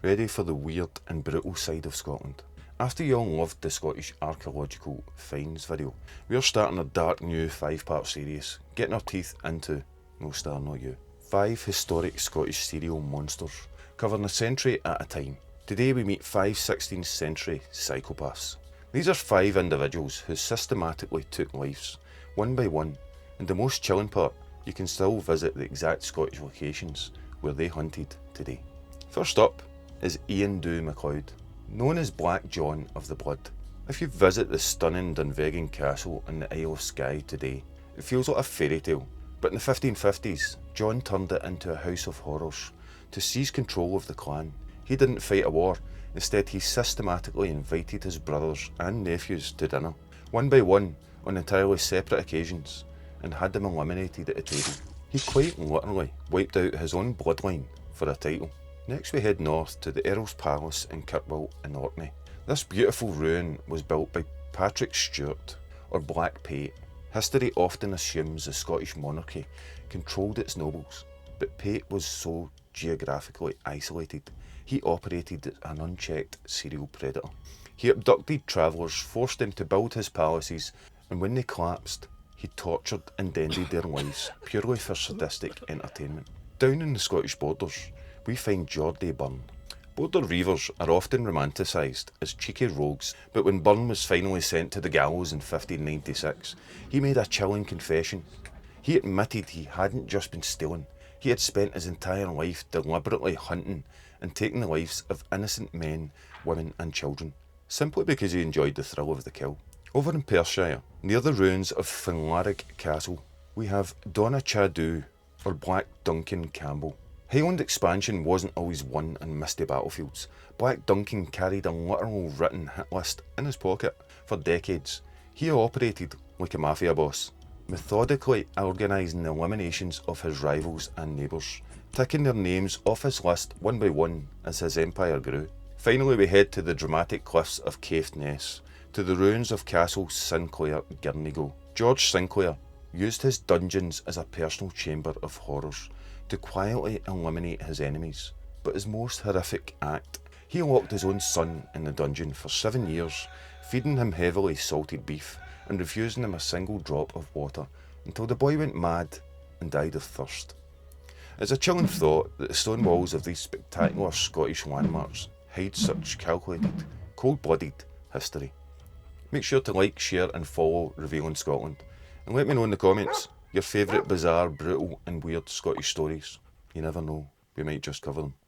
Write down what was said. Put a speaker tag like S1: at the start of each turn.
S1: Ready for the weird and brutal side of Scotland? After you all loved the Scottish archaeological finds video, we are starting a dark new 5-part series, getting our teeth into, no star not you, 5 historic Scottish serial monsters, covering a century at a time. Today we meet 5 16th century psychopaths. These are 5 individuals who systematically took lives, one by one, and the most chilling part, you can still visit the exact Scottish locations where they hunted today. First up is Ian Dhu MacLeod, known as Black John of the Blood. If you visit the stunning Dunvegan Castle in the Isle of Skye today, it feels like a fairy tale. But in the 1550s, John turned it into a house of horrors to seize control of the clan. He didn't fight a war, instead he systematically invited his brothers and nephews to dinner, one by one on entirely separate occasions, and had them eliminated at the table. He quite literally wiped out his own bloodline for a title. Next we head north to the Earl's Palace in Kirkwall in Orkney. This beautiful ruin was built by Patrick Stewart, or Black Pate. History often assumes the Scottish monarchy controlled its nobles, but Pate was so geographically isolated, he operated as an unchecked serial predator. He abducted travellers, forced them to build his palaces, and when they collapsed, he tortured and ended their lives purely for sadistic entertainment. Down in the Scottish borders, we find Geordie Byrne. Border reivers are often romanticised as cheeky rogues, but when Byrne was finally sent to the gallows in 1596, he made a chilling confession. He admitted he hadn't just been stealing, he had spent his entire life deliberately hunting and taking the lives of innocent men, women and children, simply because he enjoyed the thrill of the kill. Over in Perthshire, near the ruins of Finlarrig Castle, we have Donna Chadhu, or Black Duncan Campbell. Highland expansion wasn't always won in misty battlefields. Black Duncan carried a literal written hit list in his pocket for decades. He operated like a mafia boss, methodically organising the eliminations of his rivals and neighbours, ticking their names off his list one by one as his empire grew. Finally we head to the dramatic cliffs of Caithness, to the ruins of Castle Sinclair Girnigo. George Sinclair used his dungeons as a personal chamber of horrors to quietly eliminate his enemies, but his most horrific act, he locked his own son in the dungeon for 7 years, feeding him heavily salted beef and refusing him a single drop of water until the boy went mad and died of thirst. It's a chilling thought that the stone walls of these spectacular Scottish landmarks hide such calculated, cold-blooded history. Make sure to like, share and follow Revealing Scotland, and let me know in the comments your favourite bizarre, brutal and weird Scottish stories. You never know, we might just cover them.